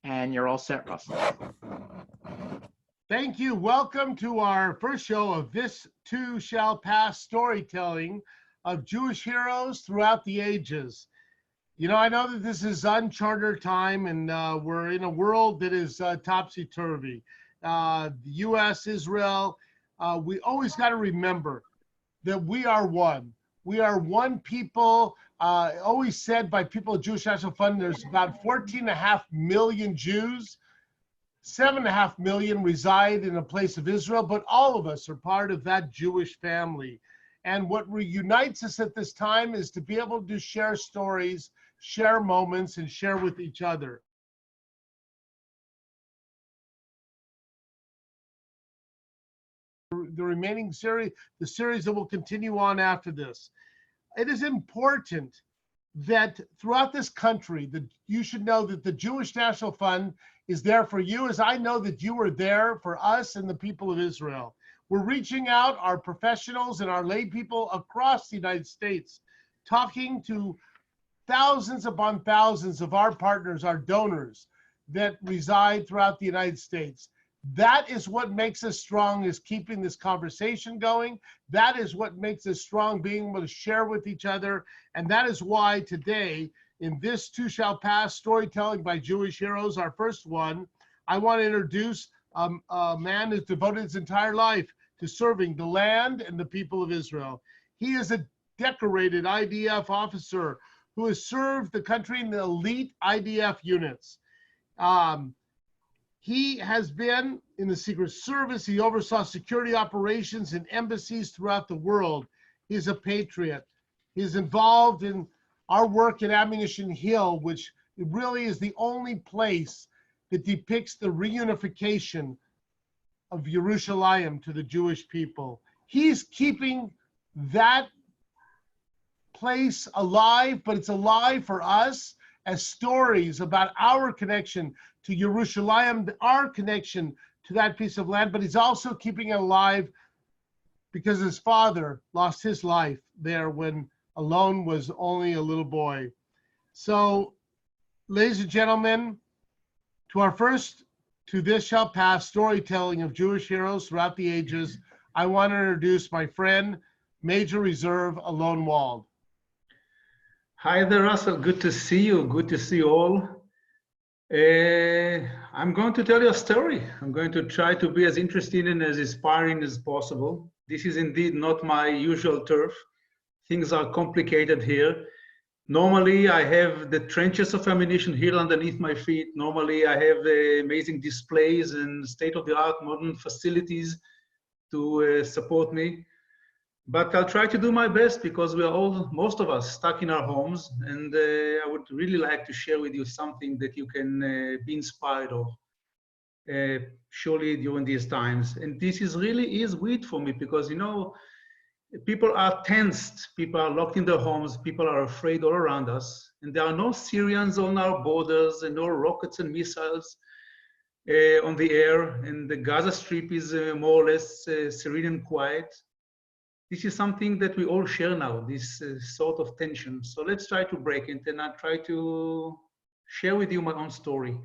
And you're all set, Russell. Thank you. Welcome to our first show of This Too Shall Pass storytelling of Jewish heroes throughout the ages. You know, I know that this is uncharted time, and we're in a world that is topsy-turvy. The U.S., Israel, we always got to remember that we are one. We are one people. Always said by people at Jewish National Fund, there's about 14.5 million Jews. 7.5 million reside in a place of Israel, but all of us are part of that Jewish family. And what reunites us at this time is to be able to share stories, share moments, and share with each other. The remaining series, the series that will continue on after this. It is important that throughout this country, that you should know that the Jewish National Fund is there for you, as I know that you are there for us and the people of Israel. We're reaching out, our professionals and our lay people across the United States, talking to thousands upon thousands of our partners, our donors that reside throughout the United States. That is what makes us strong, is keeping this conversation going. That is what makes us strong, being able to share with each other. And that is why today, in This Too Shall Pass storytelling by Jewish heroes, our first one, I want to introduce a man who's devoted his entire life to serving the land and the people of Israel. He is a decorated IDF officer who has served the country in the elite IDF units. He has been in the Secret Service. He oversaw security operations in embassies throughout the world. He's a patriot. He's involved in our work at Ammunition Hill, which really is the only place that depicts the reunification of Yerushalayim to the Jewish people. He's keeping that place alive, but it's alive for us as stories about our connection to Yerushalayim, our connection to that piece of land, but he's also keeping it alive because his father lost his life there when Alon was only a little boy. So, ladies and gentlemen, to our first To This Shall Pass storytelling of Jewish heroes throughout the ages, I want to introduce my friend, Major Reserve Alon Wald. Hi there, Russell. Good to see you. Good to see you all. I'm going to tell you a story. I'm going to try to be as interesting and as inspiring as possible. This is indeed not my usual turf. Things are complicated here. Normally, I have the trenches of Ammunition Hill underneath my feet. Normally, I have amazing displays and state-of-the-art modern facilities to support me. But I'll try to do my best because we are all, most of us, stuck in our homes. And I would really like to share with you something that you can be inspired of, surely during these times. And this is really weird for me because, you know, people are tensed, people are locked in their homes, people are afraid all around us. And there are no Syrians on our borders and no rockets and missiles on the air. And the Gaza Strip is more or less serene and quiet. This is something that we all share now, this sort of tension. So let's try to break it, and I'll try to share with you my own story.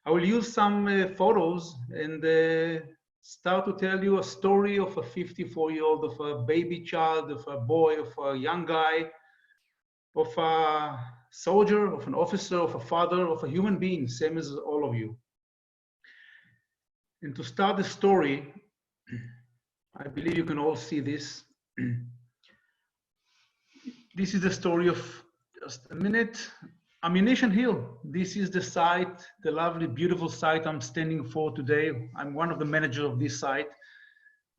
I will use some photos and start to tell you a story of a 54-year-old, of a baby child, of a boy, of a young guy, of a soldier, of an officer, of a father, of a human being, same as all of you. And to start the story, I believe you can all see this. This is the story of, just a minute, Ammunition Hill. This is the site, the lovely, beautiful site I'm standing for today. I'm one of the managers of this site.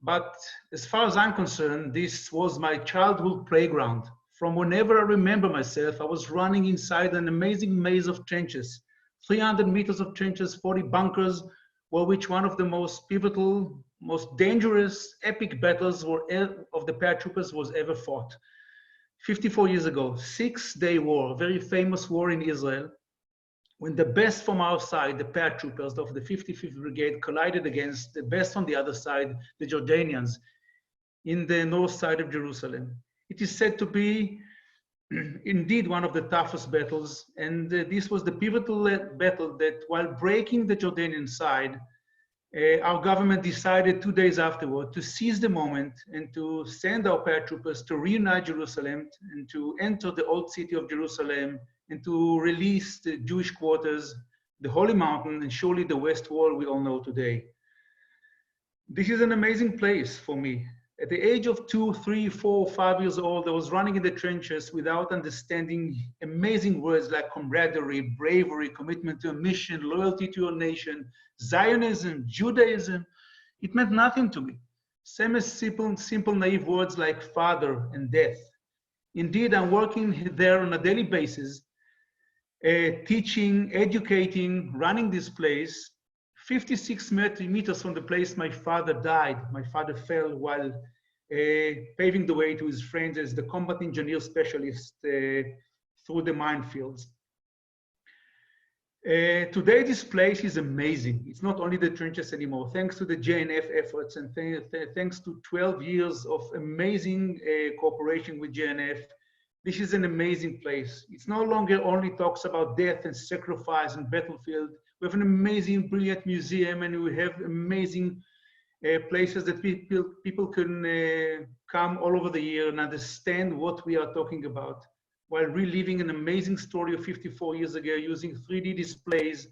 But as far as I'm concerned, this was my childhood playground. From whenever I remember myself, I was running inside an amazing maze of trenches, 300 meters of trenches, 40 bunkers, were which one of the most pivotal, most dangerous, epic battles of the paratroopers was ever fought. 54 years ago, 6-day war, a very famous war in Israel, when the best from our side, the paratroopers of the 55th Brigade, collided against the best on the other side, the Jordanians, in the north side of Jerusalem. It is said to be indeed one of the toughest battles. And this was the pivotal battle that while breaking the Jordanian side, our government decided 2 days afterward to seize the moment and to send our paratroopers to reunite Jerusalem and to enter the old city of Jerusalem and to release the Jewish quarters, the Holy Mountain, and surely the West Wall we all know today. This is an amazing place for me. At the age of 2, 3, 4, 5 years old, I was running in the trenches without understanding amazing words like camaraderie, bravery, commitment to a mission, loyalty to your nation, Zionism, Judaism. It meant nothing to me. Same as simple naive words like father and death. Indeed, I'm working there on a daily basis, teaching, educating, running this place. 56 meters from the place my father died. My father fell while paving the way to his friends as the combat engineer specialist through the minefields. Today, this place is amazing. It's not only the trenches anymore. Thanks to the JNF efforts and thanks to 12 years of amazing cooperation with JNF, this is an amazing place. It's no longer only talks about death and sacrifice and battlefield. We have an amazing, brilliant museum, and we have amazing places that people can come all over the year and understand what we are talking about, while reliving an amazing story of 54 years ago using 3D displays.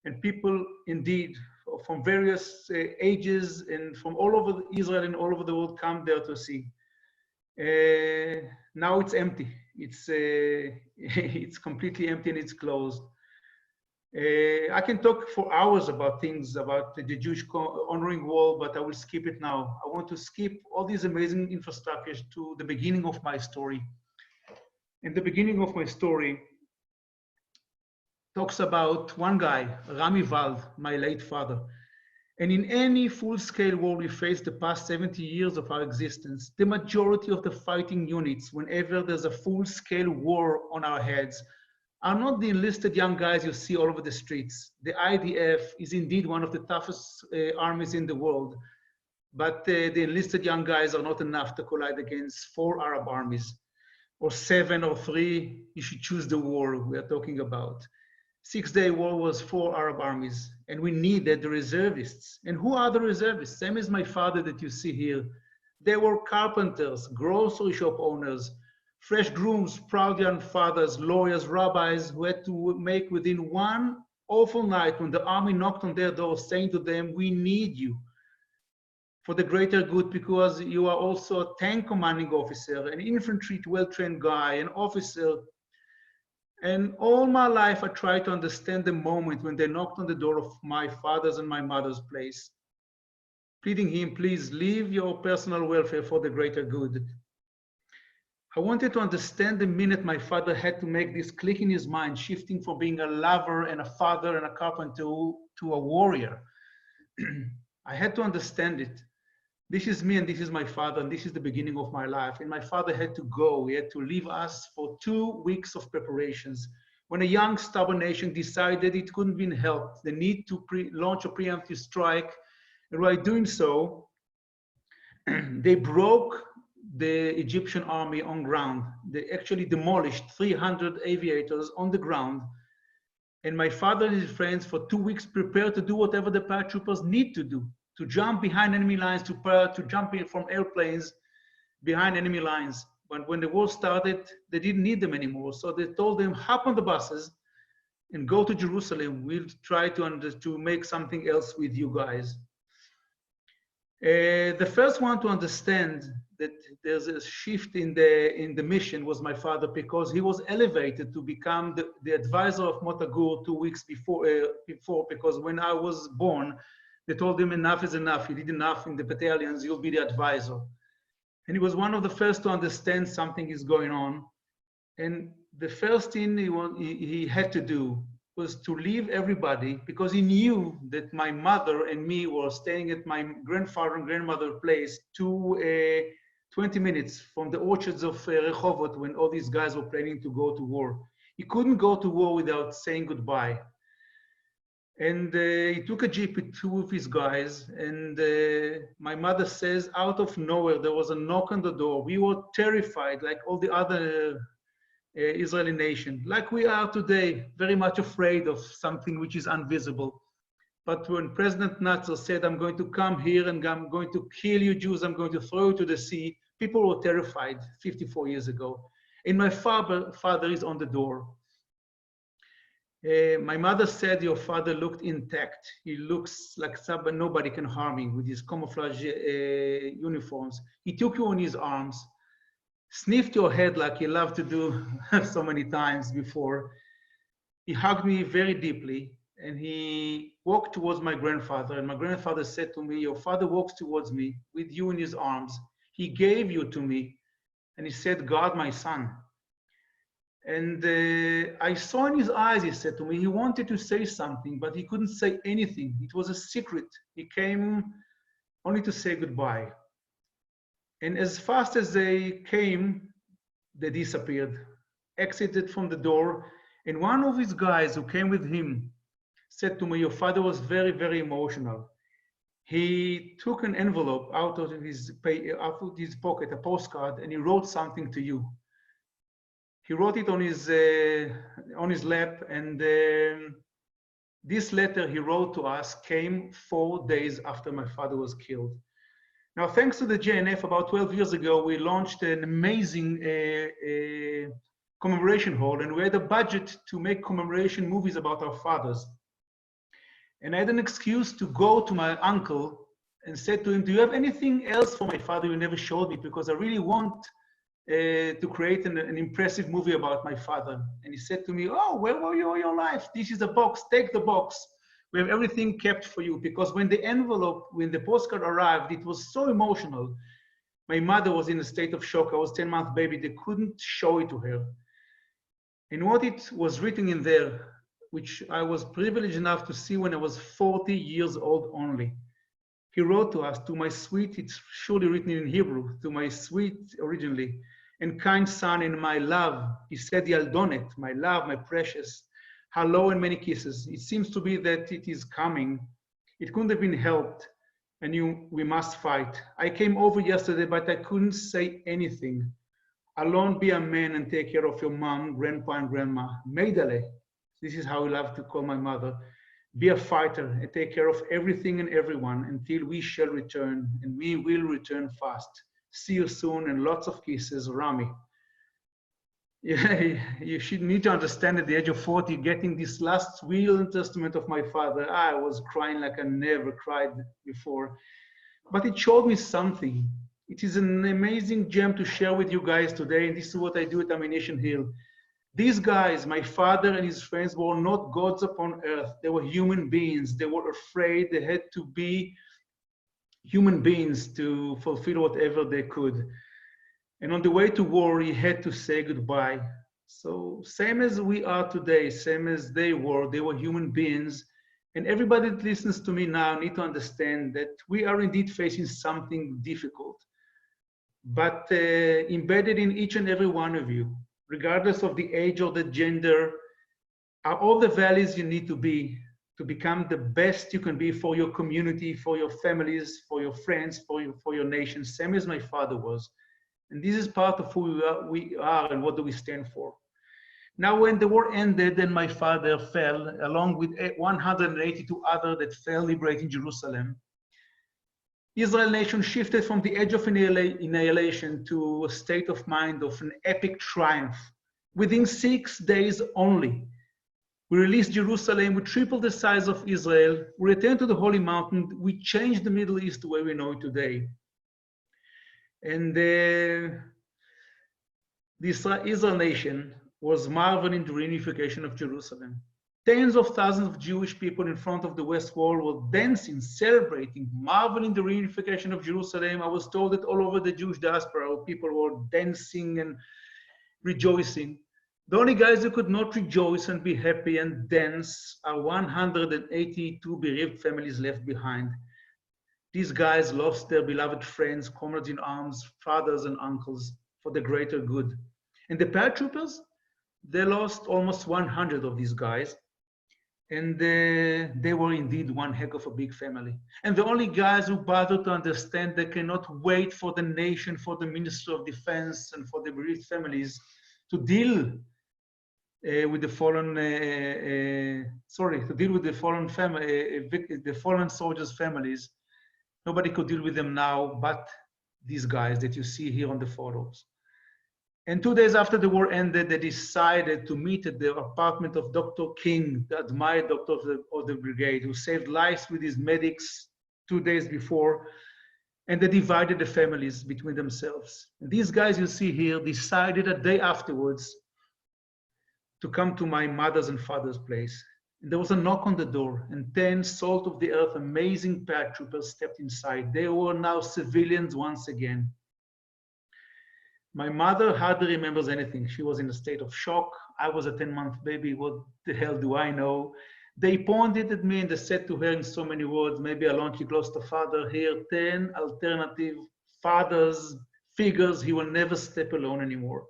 And people, indeed, from various ages and from all over Israel and all over the world come there to see. Now it's empty. It's completely empty and it's closed. I can talk for hours about things about the Jewish honoring wall, but I will skip it now. I want to skip all these amazing infrastructures to the beginning of my story. And the beginning of my story talks about one guy, Alon Wald, my late father. And in any full-scale war we faced the past 70 years of our existence, the majority of the fighting units, whenever there's a full-scale war on our heads, are not the enlisted young guys you see all over the streets. The IDF is indeed one of the toughest armies in the world, but the enlisted young guys are not enough to collide against 4 Arab armies, or 7 or 3, you should choose the war we are talking about. 6-day war was 4 Arab armies, and we needed the reservists. And who are the reservists? Same as my father that you see here. They were carpenters, grocery shop owners, fresh grooms, proud young fathers, lawyers, rabbis who had to make within one awful night when the army knocked on their door saying to them, we need you for the greater good because you are also a tank commanding officer, an infantry well-trained guy, an officer. And all my life I tried to understand the moment when they knocked on the door of my father's and my mother's place, pleading him, please leave your personal welfare for the greater good. I wanted to understand the minute my father had to make this click in his mind, shifting from being a lover and a father and a carpenter to a warrior. I had to understand it. This is me and this is my father and this is the beginning of my life. And my father had to go. He had to leave us for 2 weeks of preparations. When a young, stubborn nation decided it couldn't be helped, the need to launch a preemptive strike, and by doing so, they broke the Egyptian army on ground. They actually demolished 300 aviators on the ground. And my father and his friends for 2 weeks prepared to do whatever the paratroopers need to do, to jump behind enemy lines, to jump in from airplanes behind enemy lines. But when the war started, they didn't need them anymore. So they told them, hop on the buses and go to Jerusalem. We'll try to make something else with you guys. The first one to understand that there's a shift in the mission was my father, because he was elevated to become the advisor of Mota Gur 2 weeks before, because when I was born, they told him enough is enough. You did enough in the battalions, you'll be the advisor. And he was one of the first to understand something is going on. And the first thing he had to do was to leave everybody, because he knew that my mother and me were staying at my grandfather and grandmother's place 20 minutes from the orchards of Rehovot when all these guys were planning to go to war. He couldn't go to war without saying goodbye. And he took a jeep with 2 of his guys, and my mother says out of nowhere there was a knock on the door. We were terrified like all the other Israeli nation, like we are today, very much afraid of something which is invisible. But when President Nasser said, I'm going to come here and I'm going to kill you Jews, I'm going to throw you to the sea, people were terrified 54 years ago. And my father is on the door. My mother said your father looked intact. He looks like someone nobody can harm him with his camouflage uniforms. He took you on his arms, sniffed your head like he loved to do so many times before. He hugged me very deeply and he walked towards my grandfather. And my grandfather said to me, your father walks towards me with you in his arms. He gave you to me. And he said, guard my son. And I saw in his eyes, he said to me, he wanted to say something, but he couldn't say anything. It was a secret. He came only to say goodbye. And as fast as they came, they disappeared, exited from the door. And one of his guys who came with him said to me, your father was very, very emotional. He took an envelope out of his pocket, a postcard, and he wrote something to you. He wrote it on his lap, and this letter he wrote to us came 4 days after my father was killed. Now, thanks to the JNF, about 12 years ago, we launched an amazing commemoration hall, and we had a budget to make commemoration movies about our fathers. And I had an excuse to go to my uncle and said to him, do you have anything else for my father you never showed me? Because I really want to create an impressive movie about my father. And he said to me, oh, where were you all your life? This is a box, take the box. We have everything kept for you. Because when the postcard arrived, it was so emotional. My mother was in a state of shock. I was a 10-month baby. They couldn't show it to her. And what it was written in there, which I was privileged enough to see when I was 40 years old only. He wrote to us, to my sweet, it's surely written in Hebrew, to my sweet originally, and kind son and my love. He said, Yaldonet, my love, my precious, hello and many kisses. It seems to be that it is coming. It couldn't have been helped, and we must fight. I came over yesterday, but I couldn't say anything. Alone be a man and take care of your mom, grandpa, and grandma. Meidale, this is how we love to call my mother. Be a fighter and take care of everything and everyone until we shall return, and we will return fast. See you soon and lots of kisses, Rami. Yeah, you should need to understand at the age of 40, getting this last will and testament of my father, I was crying like I never cried before. But it showed me something. It is an amazing gem to share with you guys today, and this is what I do at Ammunition Hill. These guys, my father and his friends, were not gods upon earth. They were human beings. They were afraid. They had to be human beings to fulfill whatever they could. And on the way to war, he had to say goodbye. So same as we are today, same as they were human beings. And everybody that listens to me now need to understand that we are indeed facing something difficult. But embedded in each and every one of you, regardless of the age or the gender, are all the values you need to be to become the best you can be for your community, for your families, for your friends, for your nation, same as my father was. And this is part of who we are and what do we stand for. Now, when the war ended and my father fell, along with 182 others that fell liberating Jerusalem, Israel nation shifted from the edge of annihilation to a state of mind of an epic triumph. Within 6 days only, we released Jerusalem, we tripled the size of Israel, we returned to the Holy Mountain, we changed the Middle East the way we know it today. And the Israel nation was marveling the reunification of Jerusalem. Tens of thousands of Jewish people in front of the West Wall were dancing, celebrating, marveling the reunification of Jerusalem. I was told that all over the Jewish diaspora, people were dancing and rejoicing. The only guys who could not rejoice and be happy and dance are 182 bereaved families left behind. These guys lost their beloved friends, comrades in arms, fathers and uncles for the greater good. And the paratroopers, they lost almost 100 of these guys. And they were indeed one heck of a big family. And the only guys who bothered to understand they cannot wait for the nation, for the Minister of Defense, and for the bereaved families to deal with the fallen, to deal with the fallen family, the fallen soldiers' families. Nobody could deal with them now, but these guys that you see here on the photos. And 2 days after the war ended, they decided to meet at the apartment of Dr. King, the admired doctor of the brigade, who saved lives with his medics 2 days before, and they divided the families between themselves. And these guys you see here decided a day afterwards to come to my mother's and father's place. And there was a knock on the door, and 10 salt of the earth, amazing paratroopers stepped inside. They were now civilians once again. My mother hardly remembers anything. She was in a state of shock. I was a 10-month baby. What the hell do I know? They pointed at me and they said to her in so many words, maybe Alon, you lost a father. Here, 10 alternative fathers, figures. He will never step alone anymore.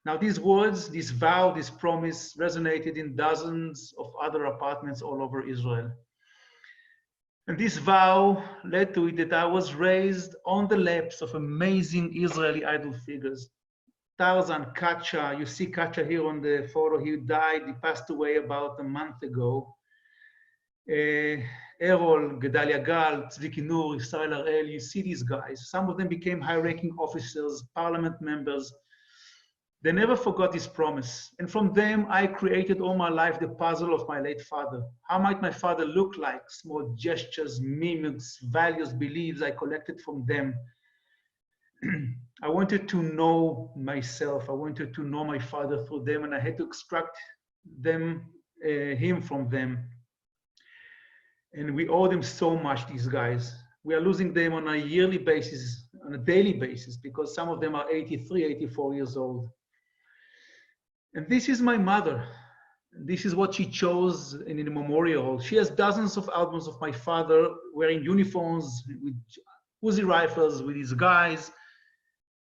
Now, these words, this vow, this promise resonated in dozens of other apartments all over Israel. And this vow led to it that I was raised on the laps of amazing Israeli idol figures. Tarzan, Katcha, you see Katcha here on the photo, he died, he passed away about a month ago. Errol, Gedalia Gal, Tzviki Nur, Israel Arel, you see these guys. Some of them became high-ranking officers, parliament members. They never forgot his promise. And from them, I created all my life the puzzle of my late father. How might my father look like? Small gestures, mimics, values, beliefs I collected from them. I wanted to know myself. I wanted to know my father through them, and I had to extract him from them. And we owe them so much, these guys. We are losing them on a yearly basis, on a daily basis, because some of them are 83, 84 years old. And this is my mother. This is what she chose in the memorial. She has dozens of albums of my father wearing uniforms with Uzi rifles, with his guys.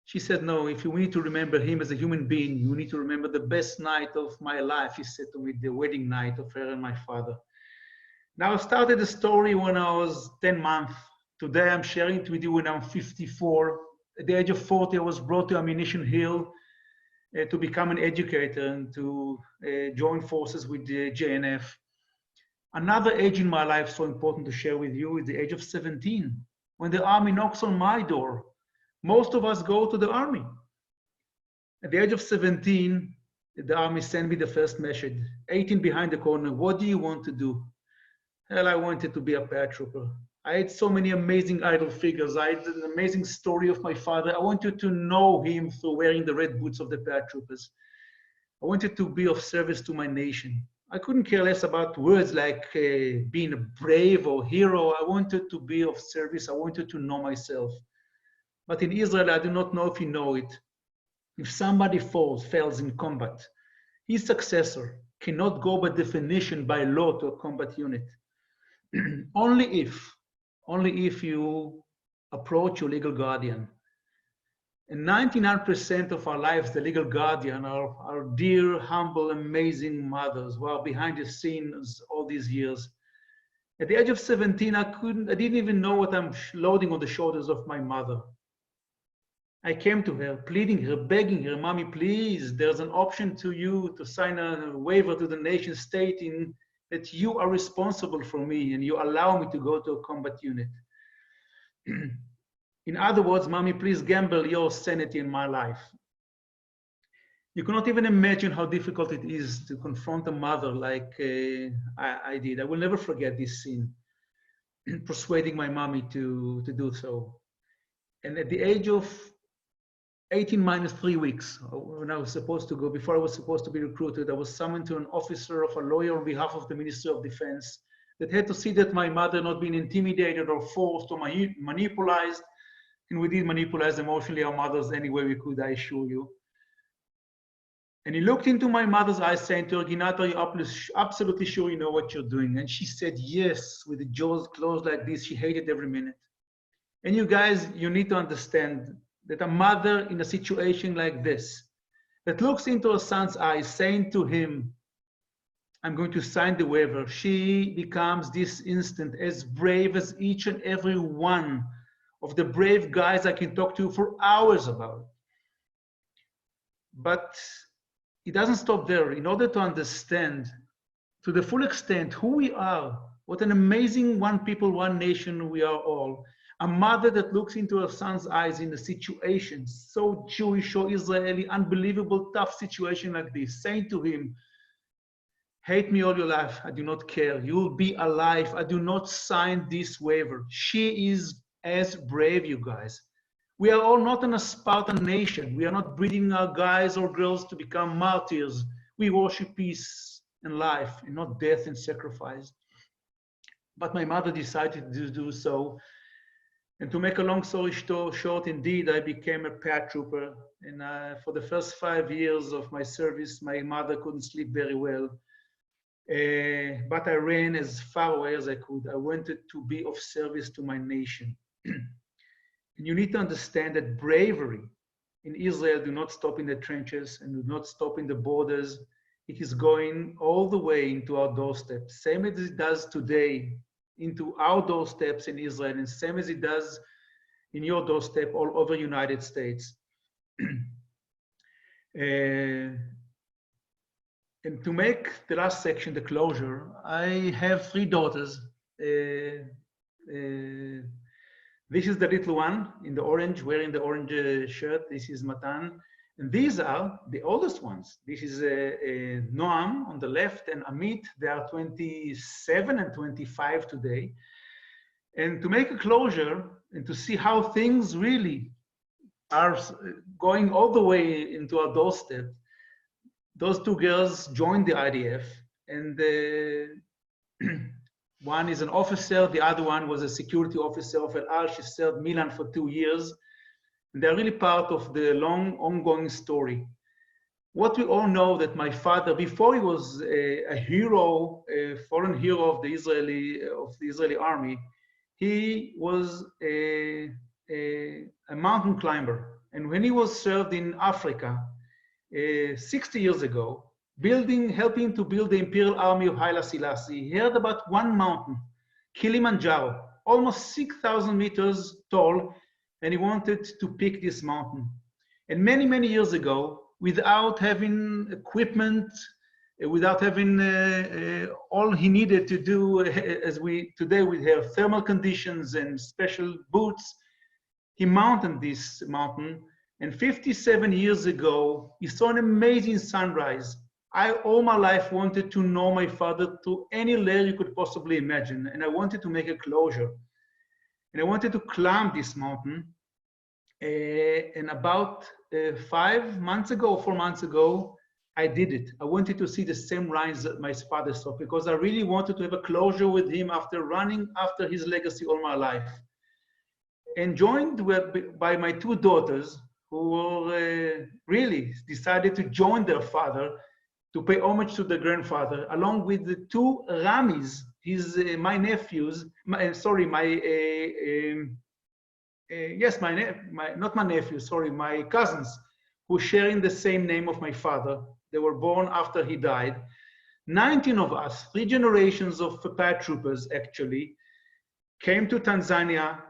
She said, no, if you need to remember him as a human being, you need to remember the best night of my life, he said to me, the wedding night of her and my father. Now, I started the story when I was 10 months. Today, I'm sharing it with you when I'm 54. At the age of 40, I was brought to Ammunition Hill to become an educator and to join forces with the JNF. Another age in my life so important to share with you is the age of 17, when the army knocks on my door. Most of us go to the army. At the age of 17, the army sent me the first message, 18 behind the corner, what do you want to do? Hell, I wanted to be a paratrooper. I had so many amazing idol figures. I had an amazing story of my father. I wanted to know him through wearing the red boots of the paratroopers. I wanted to be of service to my nation. I couldn't care less about words like being a brave or hero. I wanted to be of service. I wanted to know myself. But in Israel, I do not know if you know it. If somebody fails in combat, his successor cannot go by definition, by law, to a combat unit. Only if you approach your legal guardian. And 99% of our lives, the legal guardian are our dear, humble, amazing mothers who are behind the scenes all these years. At the age of 17, I didn't even know what I'm loading on the shoulders of my mother. I came to her, pleading her, begging her, Mommy, please, there's an option to you to sign a waiver to the nation stating that you are responsible for me and you allow me to go to a combat unit. In other words, Mommy, please gamble your sanity in my life. You cannot even imagine how difficult it is to confront a mother like I did. I will never forget this scene, persuading my mommy to do so. And at the age of 18 minus 3 weeks, when I was supposed to go, before I was supposed to be recruited, I was summoned to an officer of a lawyer on behalf of the Ministry of Defense that had to see that my mother not been intimidated or forced or manipulated. And we did manipulate emotionally our mothers any way we could, I assure you. And he looked into my mother's eyes saying to her, Ginat, are you absolutely sure you know what you're doing? And she said, yes, with the jaws closed like this. She hated every minute. And you guys, you need to understand that a mother in a situation like this, that looks into her son's eyes, saying to him, I'm going to sign the waiver, she becomes this instant as brave as each and every one of the brave guys I can talk to for hours about. But it doesn't stop there. In order to understand to the full extent who we are, what an amazing one people, one nation we are all. A mother that looks into her son's eyes in a situation so Jewish or Israeli, unbelievable, tough situation like this, saying to him, hate me all your life, I do not care. You will be alive. I do not sign this waiver. She is as brave, you guys. We are all not an Spartan nation. We are not breeding our guys or girls to become martyrs. We worship peace and life and not death and sacrifice. But my mother decided to do so. And to make a long story short, indeed, I became a paratrooper. And for the first 5 years of my service, my mother couldn't sleep very well. But I ran as far away as I could. I wanted to be of service to my nation. And you need to understand that bravery in Israel do not stop in the trenches and do not stop in the borders. It is going all the way into our doorstep, same as it does today into our doorsteps in Israel, and same as it does in your doorstep all over the United States. And to make the last section, the closure, I have 3 daughters. This is the little one in the orange, wearing the orange shirt. This is Matan. And these are the oldest ones. This is Noam on the left and Amit. They are 27 and 25 today. And to make a closure and to see how things really are going all the way into our doorstep, those 2 girls joined the IDF, and one is an officer, the other one was a security officer of El Al. She served Milan for 2 years. And they're really part of the long ongoing story. What we all know that my father, before he was a hero, a fallen hero of the Israeli army, he was a mountain climber. And when he was served in Africa 60 years ago, helping to build the Imperial Army of Haile Selassie, he heard about one mountain, Kilimanjaro, almost 6,000 meters tall, and he wanted to pick this mountain. And many, many years ago, without having equipment, without having all he needed to do, as today we have thermal conditions and special boots, he mounted this mountain. And 57 years ago, he saw an amazing sunrise. I all my life wanted to know my father to any layer you could possibly imagine. And I wanted to make a closure. And I wanted to climb this mountain. And about 5 months ago, 4 months ago, I did it. I wanted to see the same rise that my father saw, because I really wanted to have a closure with him after running after his legacy all my life. And joined by my 2 daughters, who really decided to join their father to pay homage to the grandfather, along with the 2 Ramis, my nephews, my cousins, who sharing the same name of my father. They were born after he died. 19 of us, 3 generations of paratroopers actually, came to Tanzania.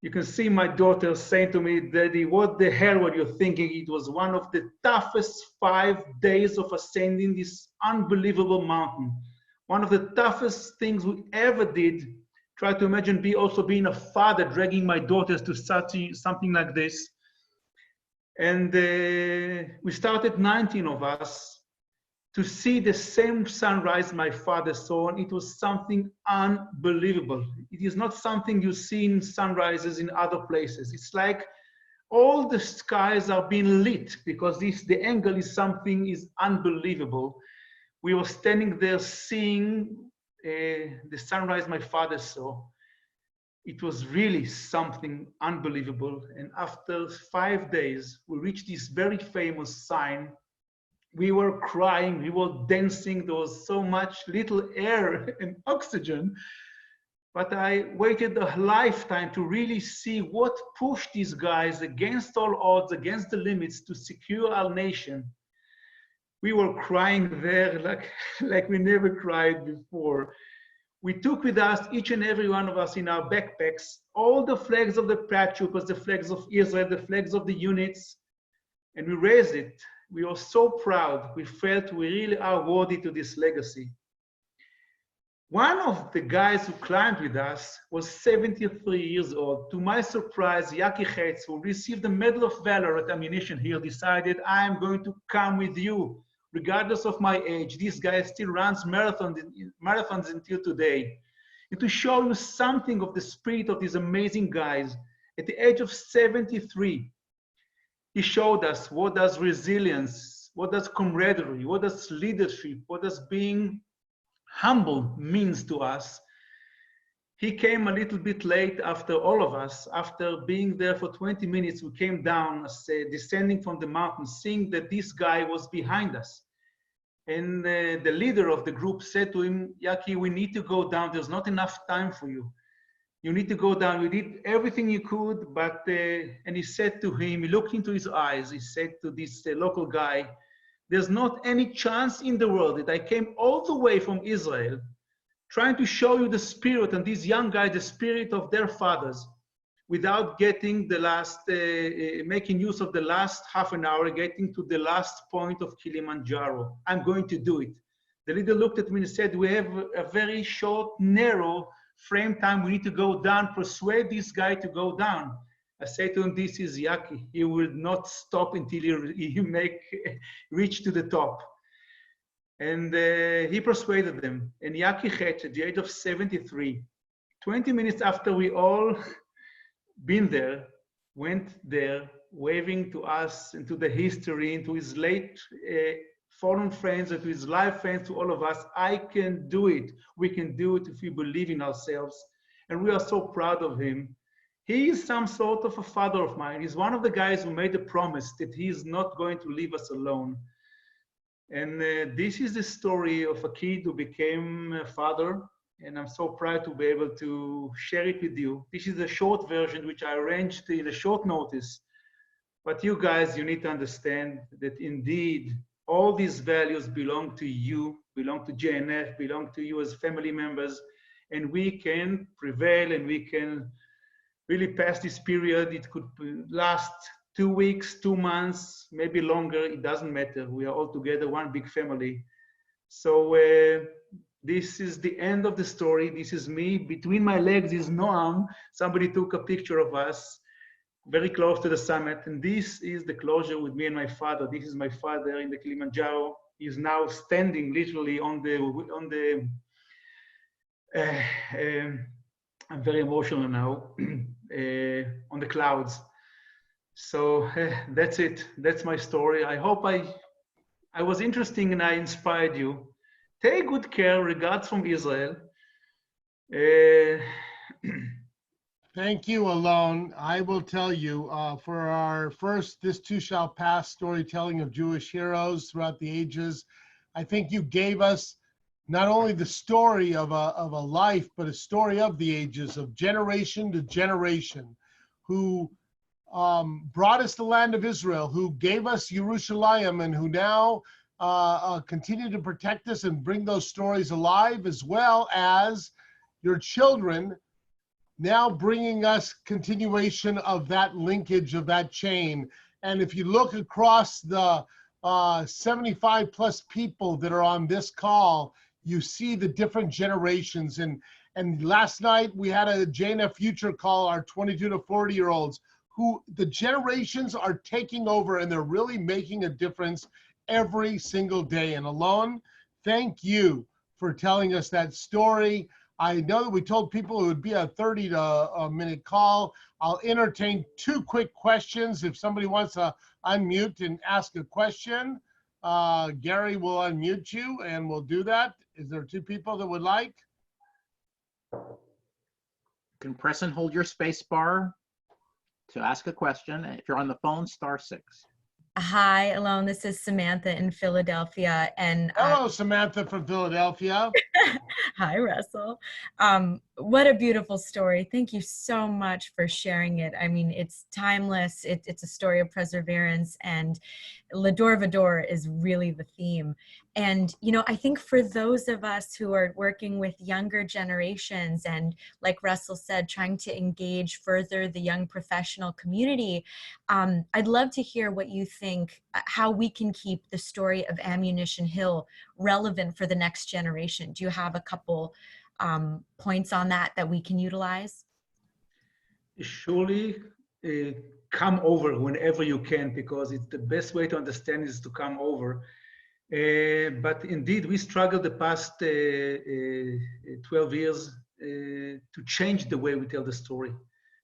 You can see my daughter saying to me, Daddy, what the hell were you thinking? It was one of the toughest 5 days of ascending this unbelievable mountain. One of the toughest things we ever did. Try to imagine also being a father, dragging my daughters to something like this. And we started 19 of us to see the same sunrise my father saw, and it was something unbelievable. It is not something you see in sunrises in other places. It's like all the skies are being lit, because the angle is unbelievable. We were standing there seeing the sunrise my father saw. It was really something unbelievable. And after 5 days, we reached this very famous sign. We were crying, we were dancing. There was so much little air and oxygen. But I waited a lifetime to really see what pushed these guys against all odds, against the limits, to secure our nation. We were crying there like we never cried before. We took with us, each and every one of us in our backpacks, all the flags of the paratroopers, the flags of Israel, the flags of the units, and we raised it we are so proud. We felt we really are worthy to this legacy. One of the guys who climbed with us was 73 years old. To my surprise, Yaki Hetz, who received the Medal of Valor at Ammunition Hill, decided, I am going to come with you, regardless of my age. This guy still runs marathons until today. And to show you something of the spirit of these amazing guys, at the age of 73, he showed us what does resilience, what does camaraderie, what does leadership, what does being humble means to us. He came a little bit late after all of us. After being there for 20 minutes, we came down, descending from the mountain, seeing that this guy was behind us. And the leader of the group said to him, Yaki, we need to go down. There's not enough time for you. You need to go down. You did everything you could, but, and he said to him, he looked into his eyes, he said to this local guy, there's not any chance in the world that I came all the way from Israel trying to show you the spirit and these young guys, the spirit of their fathers, without getting the last, making use of the last half an hour, getting to the last point of Kilimanjaro. I'm going to do it. The leader looked at me and said, we have a very short, narrow frame time. We need to go down, persuade this guy to go down. I say to him, this is Yaki. He will not stop until you reach to the top. And he persuaded them. And Yaki Het, at the age of 73, 20 minutes after we all been there, went there, waving to us and to the history, and to his late fallen friends and to his live friends, to all of us, I can do it. We can do it if we believe in ourselves. And we are so proud of him. He is some sort of a father of mine. He's one of the guys who made a promise that he is not going to leave us alone. And this is the story of a kid who became a father. And I'm so proud to be able to share it with you. This is a short version, which I arranged in a short notice. But you guys, you need to understand that indeed, all these values belong to you, belong to JNF, belong to you as family members. And we can prevail and we can really pass this period. It could last 2 weeks, 2 months, maybe longer. It doesn't matter. We are all together, one big family. So this is the end of the story. This is me. Between my legs is Noam. Somebody took a picture of us very close to the summit. And this is the closure with me and my father. This is my father in the Kilimanjaro. He's now standing literally on the I'm very emotional now, on the clouds. So that's it. That's my story. I hope I was interesting and I inspired you. Take good care. Regards from Israel. Thank you, Alon. I will tell you, for our first This Too Shall Pass storytelling of Jewish heroes throughout the ages, I think you gave us not only the story of a life, but a story of the ages, of generation to generation, who brought us the land of Israel, who gave us Yerushalayim, and who now continue to protect us and bring those stories alive, as well as your children now bringing us continuation of that linkage, of that chain. And if you look across the 75 plus people that are on this call, you see the different generations. And last night we had a JNF Future call, our 22 to 40-year-olds, who the generations are taking over and they're really making a difference every single day. And Alon, thank you for telling us that story. I know that we told people it would be a 30-minute call. I'll entertain 2 quick questions. If somebody wants to unmute and ask a question, Gary will unmute you and we'll do that. Is there 2 people that would like? You can press and hold your space bar to ask a question. If you're on the phone, *6. Hi, Alon. This is Samantha in Philadelphia. And hello, Samantha from Philadelphia. hi, Russell. What a beautiful story. Thank you so much for sharing it. I mean, it's timeless. It's a story of perseverance, and L'Ador Vador is really the theme. And, you know, I think for those of us who are working with younger generations and, like Russell said, trying to engage further the young professional community, I'd love to hear what you think how we can keep the story of Ammunition Hill relevant for the next generation. Do you have a couple points on that we can utilize? Surely come over whenever you can, because it's the best way to understand is to come over. But indeed, we struggled the past 12 years to change the way we tell the story,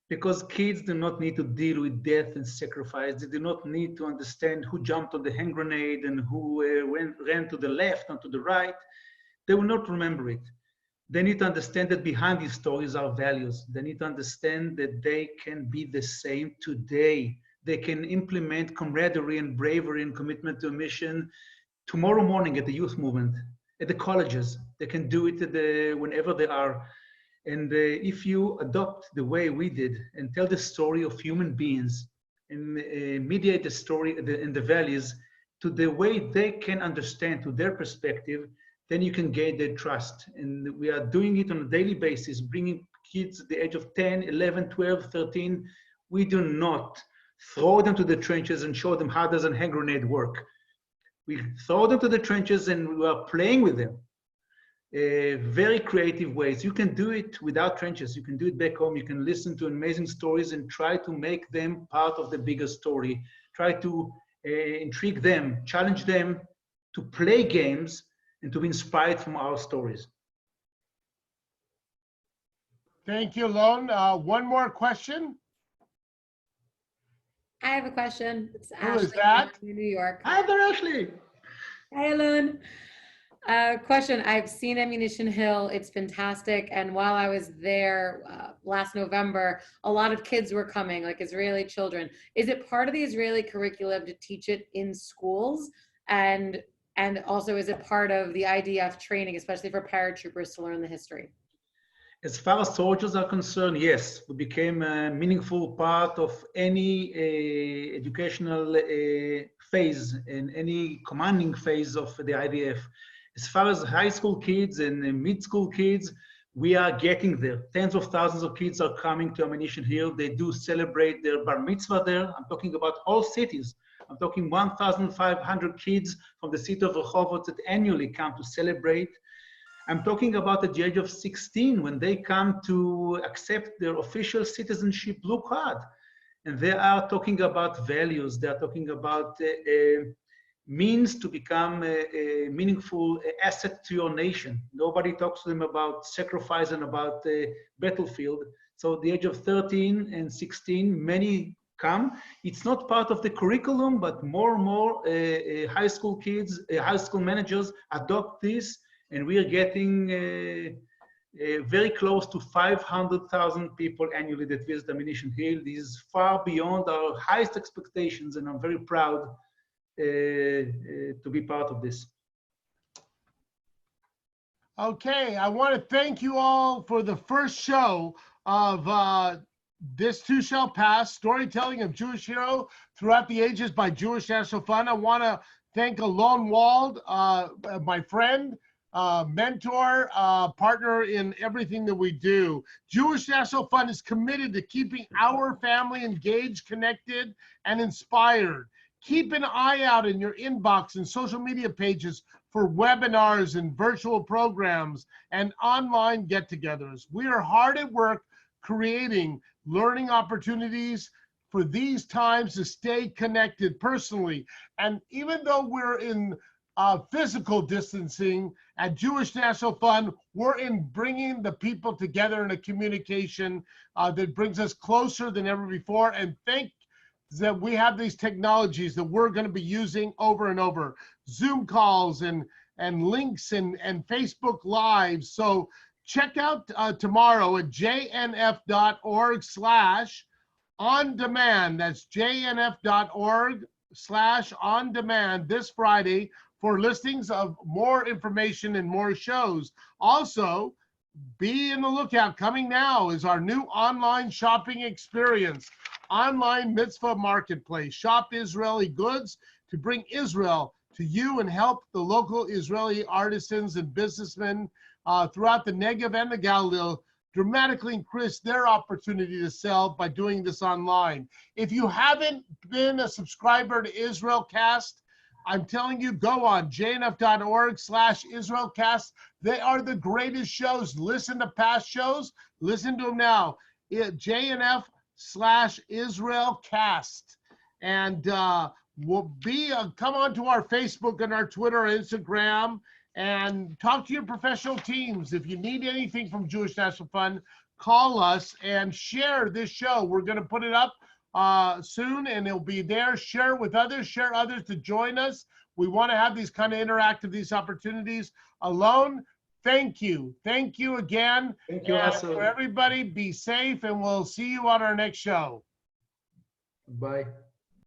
because kids do not need to deal with death and sacrifice. They do not need to understand who jumped on the hand grenade and who ran to the left and to the right. They will not remember it. They need to understand that behind these stories are values. They need to understand that they can be the same today. They can implement camaraderie and bravery and commitment to a mission tomorrow morning at the youth movement, at the colleges. They can do it whenever they are. And if you adopt the way we did and tell the story of human beings and mediate the story and the values to the way they can understand, to their perspective, then you can gain their trust. And we are doing it on a daily basis, bringing kids at the age of 10, 11, 12, 13. We do not throw them to the trenches and show them how does a hand grenade work. We throw them to the trenches and we are playing with them. Very creative ways. You can do it without trenches. You can do it back home. You can listen to amazing stories and try to make them part of the bigger story. Try to intrigue them, challenge them to play games and to be inspired from our stories. Thank you, Alon. One more question. I have a question. It's Who is Ashley that? from New York. Hi there, Ashley. Hi, Alon. Question. I've seen Ammunition Hill. It's fantastic. And while I was there last November, a lot of kids were coming, like Israeli children. Is it part of the Israeli curriculum to teach it in schools? And also, is it part of the IDF training, especially for paratroopers, to learn the history? As far as soldiers are concerned, yes, it became a meaningful part of any educational phase and any commanding phase of the IDF. As far as high school kids and mid-school kids, we are getting there. Tens of thousands of kids are coming to Ammunition Hill. They do celebrate their bar mitzvah there. I'm talking about all cities. I'm talking 1,500 kids from the city of Rehovot that annually come to celebrate. I'm talking about at the age of 16 when they come to accept their official citizenship blue card. And they are talking about values. They are talking about means to become a meaningful asset to your nation. Nobody talks to them about sacrifice and about battlefield. So at the age of 13 and 16, many come. It's not part of the curriculum, but more and more high school kids, high school managers adopt this, and we are getting very close to 500,000 people annually that visit Ammunition Hill. This is far beyond our highest expectations, and I'm very proud to be part of this. Okay, I want to thank you all for the first show of This Too Shall Pass, storytelling of Jewish hero throughout the ages by Jewish National Fund. I want to thank Alon Wald, my friend, mentor, partner in everything that we do. Jewish National Fund is committed to keeping our family engaged, connected, and inspired. Keep an eye out in your inbox and social media pages for webinars and virtual programs and online get-togethers. We are hard at work creating learning opportunities for these times to stay connected personally. And even though we're in physical distancing at Jewish National Fund, we're in bringing the people together in a communication that brings us closer than ever before. And thank that we have these technologies that we're going to be using over and over, Zoom calls and links and Facebook Live. So check out tomorrow at jnf.org/on-demand. That's jnf.org/on-demand this Friday for listings of more information and more shows. Also, be in the lookout. Coming now is our new online shopping experience, Online Mitzvah Marketplace. Shop Israeli goods to bring Israel to you and help the local Israeli artisans and businessmen throughout the Negev and the dramatically increase their opportunity to sell by doing this online. If you haven't been a subscriber to Israelcast, I'm telling you, go on jnf.org/Israelcast. They are the greatest shows. Listen to past shows. Listen to them now. JNF/Israelcast. And we'll come on to our Facebook and our Twitter and Instagram and talk to your professional teams. If you need anything from Jewish National Fund, call us and share this show. We're going to put it up soon, and it'll be there. Share with others, share others to join us. We want to have these kind of these opportunities. Alon, thank you. Thank you again. Thank you, And Russell. for everybody, be safe, and we'll see you on our next show. Bye.